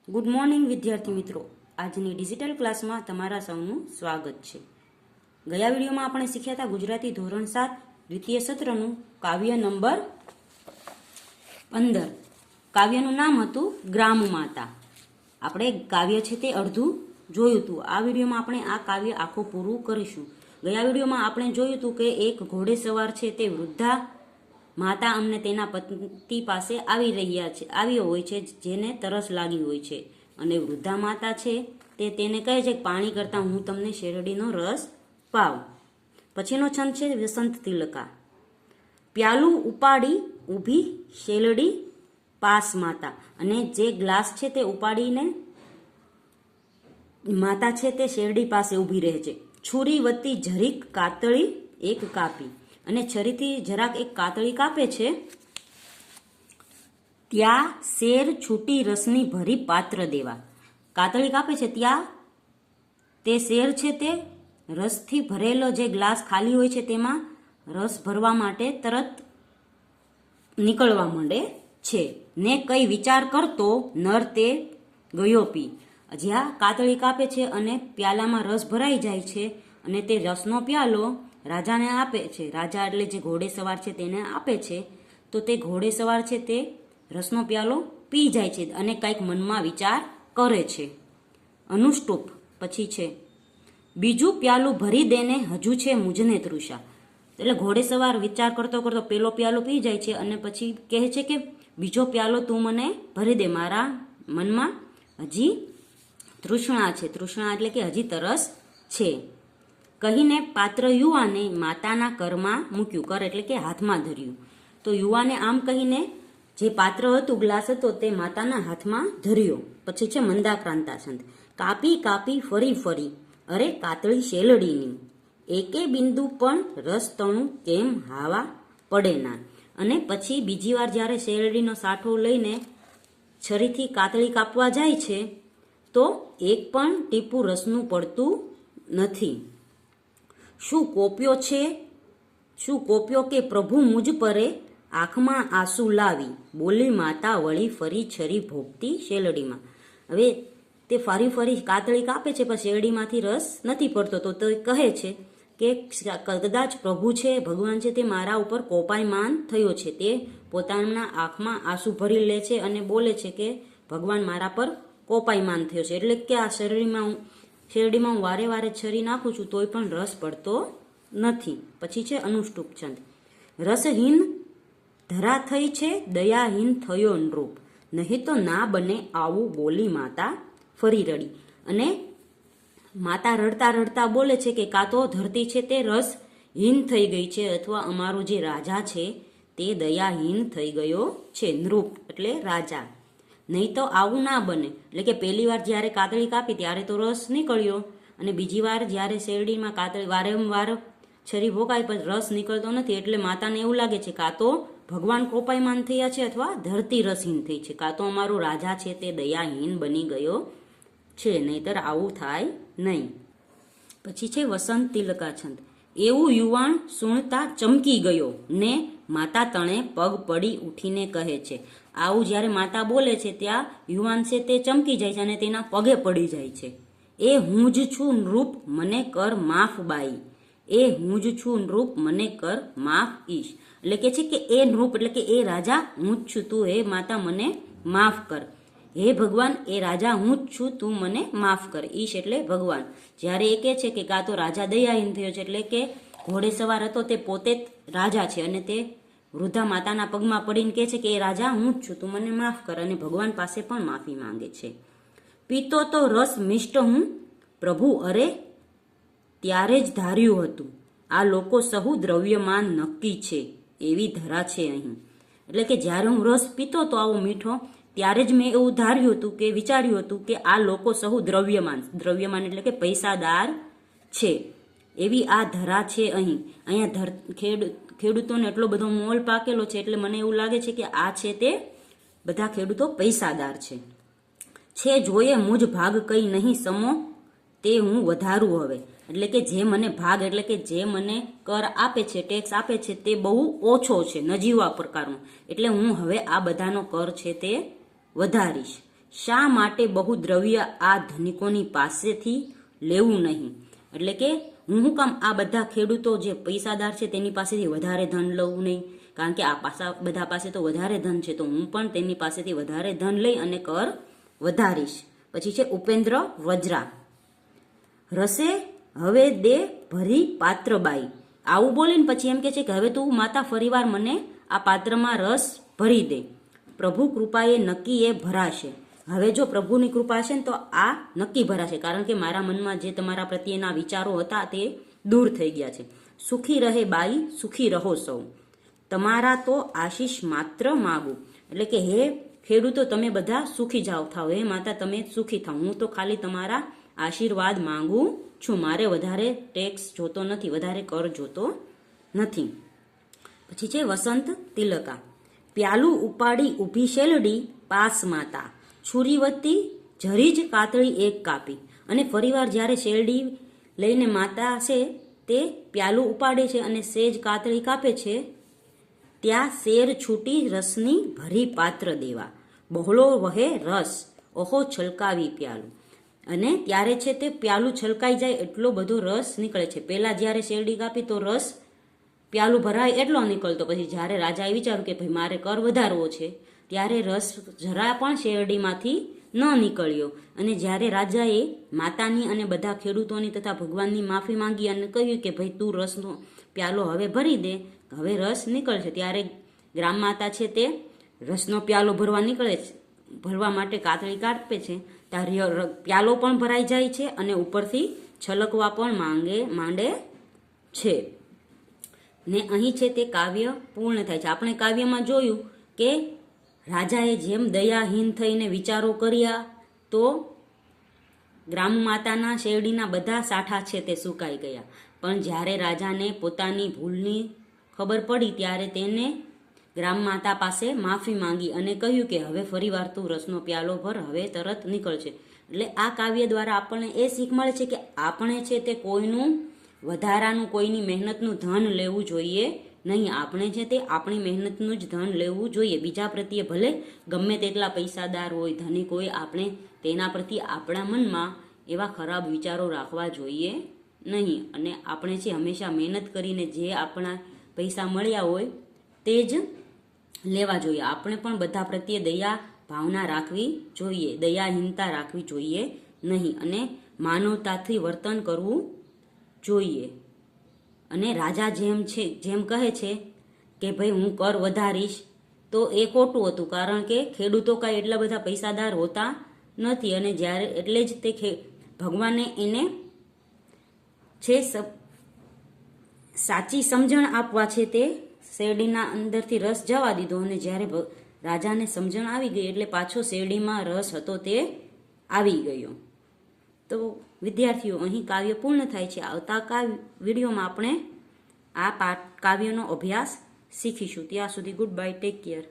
Good morning વિદ્યાર્થી મિત્રો, આજની ડિજિટલ ક્લાસમાં તમારા સૌનું સ્વાગત છે. ગયા વિડીયોમાં આપણે શીખ્યા હતા ગુજરાતી ધોરણ 7 દ્વિતીય સત્રનું કાવ્ય નંબર 15. કાવ્યનું નામ હતું ગ્રામ માતા. આપણે કાવ્ય છે તે અડધું જોયું હતું. આ વિડીયોમાં આપણે આ કાવ્ય આખું પૂરું કરીશું. ગયા વિડીયોમાં આપણે જોયું હતું કે એક ઘોડેસવાર છે તે વૃદ્ધા માતા અમને તેના પતિ પાસે આવ્યો હોય છે, જેને તરસ લાગી હોય છે, અને વૃદ્ધા માતા છે તે તેને કહે છે કે પાણી કરતાં હું તમને શેરડીનો રસ પાવ. પછીનો છંદ છે વસંત તિલકા. પ્યાલું ઉપાડી ઊભી શેરડી પાસ માતા, અને જે ગ્લાસ છે તે ઉપાડીને માતા છે તે શેરડી પાસે ઊભી રહે છે. છુરી વતી જરીક કાતળી એક કાપી, અને છરીથી જરાક એક કાતળી કાપે છે. ત્યાં શેર છૂટી રસની ભરી પાત્ર દેવા. કાતળી કાપે છે ત્યાં તે શેર છે તે રસથી ભરેલો જે ગ્લાસ ખાલી હોય છે તેમાં રસ ભરવા માટે તરત નીકળવા માંડે છે. ને કઈ વિચાર કરતો નર તે ગયો પી. જ્યાં કાતળી કાપે છે અને પ્યાલામાં રસ ભરાઈ જાય છે, અને તે રસનો પ્યાલો રાજાને આપે છે. રાજા એટલે જે ઘોડેસવાર છે તેને આપે છે. તો તે ઘોડેસવાર છે તે રસનો પ્યાલો પી જાય છે અને કંઈક મનમાં વિચાર કરે છે. અનુષ્ટુપ પછી છે બીજું પ્યાલું ભરી દેને હજુ છે મુજને તૃષા. એટલે ઘોડેસવાર વિચાર કરતો કરતો પેલો પ્યાલો પી જાય છે અને પછી કહે છે કે બીજો પ્યાલો તું મને ભરી દે, મારા મનમાં હજી તૃષ્ણા છે. તૃષ્ણા એટલે કે હજી તરસ છે. કહીને પાત્ર યુવાને માતાના કરમાં મૂક્યું. કર એટલે કે હાથમાં ધર્યું. તો યુવાને આમ કહીને જે પાત્ર હતું, ગ્લાસ હતો, તે માતાના હાથમાં ધર્યો. પછી છે મંદાક્રાંતા છંદ. કાપી કાપી ફરી ફરી અરે કાતળી શેલડીની, એકે બિંદુ પણ રસ તણું કેમ હાવા પડે ના. અને પછી બીજી વાર જ્યારે શેરડીનો સાઠો લઈને છરીથી કાતળી કાપવા જાય છે તો એક પણ ટીપું રસનું પડતું નથી. શું કોપ્યો કે પ્રભુ મુજ પરે, આંખમાં આંસુ લાવી બોલી માતા વળી ફરી છરી ભોગતી શેલડીમાં. હવે તે ફરી ફરી કાતળી કાપે છે પણ શેરડીમાંથી રસ નથી પડતો. તો તે કહે છે કે કદાચ પ્રભુ છે, ભગવાન છે, તે મારા ઉપર કોપાયમાન થયો છે. તે પોતાના આંખમાં આંસુ ભરી લે છે અને બોલે છે કે ભગવાન મારા પર કોપાયમાન થયો છે. એટલે કે આ શેરડીમાં હું વારે વારે છરી નાખું છું તોય પણ રસ પડતો નથી. પછી છે અનુષ્ટુપ છંદ. રસહીન ધરા થઈ છે દયાહીન થયો નૃપ, નહીં તો ના બને આવું બોલી માતા ફરી રડી. અને માતા રડતા રડતા બોલે છે કે કાં તો ધરતી છે તે રસહીન થઈ ગઈ છે, અથવા અમારો જે રાજા છે તે દયાહીન થઈ ગયો છે. નૃપ એટલે રાજા. નહીં તો આવું ના બને. એટલે કે પહેલી વાર જ્યારે કાતળી કાપી ત્યારે તો રસ નીકળ્યો, અને બીજી વાર જ્યારે શેરડીમાં કાતળી વારંવાર છરી ભોગાય પણ રસ નીકળતો નથી. એટલે માતાને એવું લાગે છે કાં તો ભગવાન કોપાયમાન થયા છે અથવા ધરતી રસહીન થઈ છે, કાં તો અમારો રાજા છે તે દયાહીન બની ગયો છે, નહીતર આવું થાય નહીં. પછી છે વસંત તિલકા છંદ. એવું યુવાન સુણતા ચમકી ગયો ને માતા તણે પગ પડી ઉઠીને કહે છે. આવું જ્યારે માતા બોલે છે ત્યાં યુવાન છે તે ચમકી જાય છે અને તેના પગે પડી જાય છે. એ હું જ છું નૃપ મને કર માફ બાઈ, એ હું જ છું નૃપ મને કર માફ ઈશ. એટલે કે છે કે એ નૃપ એટલે કે એ રાજા હું જ છું, તું હે માતા મને માફ કર. હે ભગવાન એ રાજા હું જ છું, તું મને માફ કર. ઈશ એટલે ભગવાન. જ્યારે એ કહે છે કે કાં તો રાજા દયાહીન થયો છે, એટલે કે ઘોડેસવાર હતો તે પોતે જ રાજા છે, અને તે વૃદ્ધા માતાના પગમાં પડીને કહે છે કે એ રાજા હું જ છું, તું મને માફ કર. અને ભગવાન પાસે પણ માફી માંગે છે. પીતો તો રસ મિષ્ટ હું પ્રભુ અરે ત્યારે જ ધાર્યું હતું, આ લોકો સહુ દ્રવ્યમાન નક્કી છે એવી ધરા છે અહીં. એટલે કે જ્યારે હું રસ પીતો તો આવો મીઠો, ત્યારે જ મેં એવું ધાર્યું હતું કે વિચાર્યું હતું કે આ લોકો સહુ દ્રવ્યમાન એટલે કે પૈસાદાર છે એવી આ ધરા છે અહીં. અહીંયા ખેડૂતોને એટલો બધો મોલ પાકેલો છે, એટલે મને એવું લાગે છે કે આ છે તે બધા ખેડૂતો પૈસાદાર છે. જોઈએ મુજ ભાગ કઈ નહીં સમો તે હું વધારું હવે. એટલે કે જે મને ભાગ એટલે કે જે મને કર આપે છે, ટેક્સ આપે છે, તે બહુ ઓછો છે, નજીવા પ્રકારનો. એટલે હું હવે આ બધાનો કર છે તે વધારીશ. શા માટે બહુ દ્રવ્ય આ ધનિકોની પાસેથી લેવું નહીં? એટલે કે હું કામ આ બધા ખેડૂતો જે પૈસાદાર છે તેની પાસેથી વધારે ધન લઉં નહીં? કારણ કે આ બધા પાસે તો વધારે ધન છે, તો હું પણ તેની પાસેથી વધારે ધન લઈ અને કર વધારીશ. પછી છે ઉપેન્દ્ર વજ્રા. રસે હવે દે ભરી પાત્રબાઈ. આવું બોલીને પછી એમ કે છે કે હવે તું માતા ફરીવાર મને આ પાત્રમાં રસ ભરી દે. પ્રભુ કૃપાએ નક્કી એ ભરાશે. હવે જો પ્રભુની કૃપા હશે ને તો આ નક્કી ભરાશે, કારણ કે મારા મનમાં જે તમારા પ્રત્યેના વિચારો હતા તે દૂર થઈ ગયા છે. સુખી રહે બાઈ, સુખી રહો સૌ. તમારા તો આશીષ માત્ર માગું. એટલે કે હે ખેડૂતો, તમે બધા સુખી જાઓ થાવ. હે માતા, તમે સુખી થાવ. હું તો ખાલી તમારા આશીર્વાદ માંગુ છું. મારે વધારે ટેક્સ જોતો નથી, વધારે કર જોતો નથી. પછી છે વસંત તિલકા. પ્યાલું ઉપાડી ઊભી શેલડી, પાસ માતા છુરીવતી જરી જ કાતળી એક કાપી. અને ફરીવાર જ્યારે શેરડી લઈને માતા છે તે પ્યાલું ઉપાડે છે અને સેજ કાતળી કાપે છે, ત્યાં શેર છૂટી રસની ભરી પાત્ર દેવા. બહોળો વહે રસ, ઓહો છલકાવી પ્યાલું. અને ત્યારે છે તે પ્યાલું છલકાઈ જાય એટલો બધો રસ નીકળે છે. પહેલા જ્યારે શેરડી કાપી તો રસ પ્યાલું ભરાય એટલો નીકળતો. પછી જ્યારે રાજાએ વિચાર્યું કે ભાઈ મારે કર વધારવો છે, ત્યારે રસ જરા પણ શેરડીમાંથી ન નીકળ્યો. અને જ્યારે રાજાએ માતાની અને બધા ખેડૂતોની તથા ભગવાનની માફી માંગી અને કહ્યું કે ભાઈ તું રસનો પ્યાલો હવે ભરી દે, હવે રસ નીકળશે, ત્યારે ગ્રામ માતા છે તે રસનો પ્યાલો ભરવા માટે કાતળી કાપે છે. ત્યારે પ્યાલો પણ ભરાઈ જાય છે અને ઉપરથી છલકવા પણ માંડે છે. ને અહીં છે તે કાવ્ય પૂર્ણ થાય છે. આપણે કાવ્યમાં જોયું કે રાજાએ જેમ દયાહીન થઈને વિચારો કર્યા તો ગ્રામ માતાના શેરડીના બધા સાઠા છે તે સુકાઈ ગયા. પણ જ્યારે રાજાને પોતાની ભૂલની ખબર પડી ત્યારે તેને ગ્રામ માતા પાસે માફી માંગી અને કહ્યું કે હવે ફરીવાર તું રસનો પ્યાલો ભર, હવે તરત નીકળશે. એટલે આ કાવ્ય દ્વારા આપણને એ શીખ મળે છે કે આપણે છે તે કોઈનું વધારાનું, કોઈની મહેનતનું ધન લેવું જોઈએ નહીં. આપણે છે તે આપણી મહેનતનું જ ધન લેવું જોઈએ. બીજા પ્રત્યે ભલે ગમે તેટલા પૈસાદાર હોય, ધનિક હોય, આપણે તેના પ્રત્યે આપણા મનમાં એવા ખરાબ વિચારો રાખવા જોઈએ નહીં. અને આપણે છે હંમેશા મહેનત કરીને જે આપણા પૈસા મળ્યા હોય તે જ લેવા જોઈએ. આપણે પણ બધા પ્રત્યે દયા ભાવના રાખવી જોઈએ, દયાહીનતા રાખવી જોઈએ નહીં. અને માનવતાથી વર્તન કરવું જોઈએ. અને રાજા જેમ કહે છે કે ભાઈ હું કર વધારીશ, તો એ ખોટું હતું, કારણ કે ખેડૂતો કાંઈ એટલા બધા પૈસાદાર હોતા નથી. અને જ્યારે એટલે જ તે ભગવાને એને છે સાચી સમજણ આપવા છે તે શેરડીના અંદરથી રસ જવા દીધો. અને જ્યારે રાજાને સમજણ આવી ગઈ એટલે પાછો શેરડીમાં રસ હતો તે આવી ગયો. તો વિદ્યાર્થીઓ, અહીં કાવ્ય પૂર્ણ થાય છે. આવતા વિડીયોમાં આપણે આ કાવ્યનો અભ્યાસ શીખીશું. ત્યાં સુધી ગુડ બાય, ટેક કેર.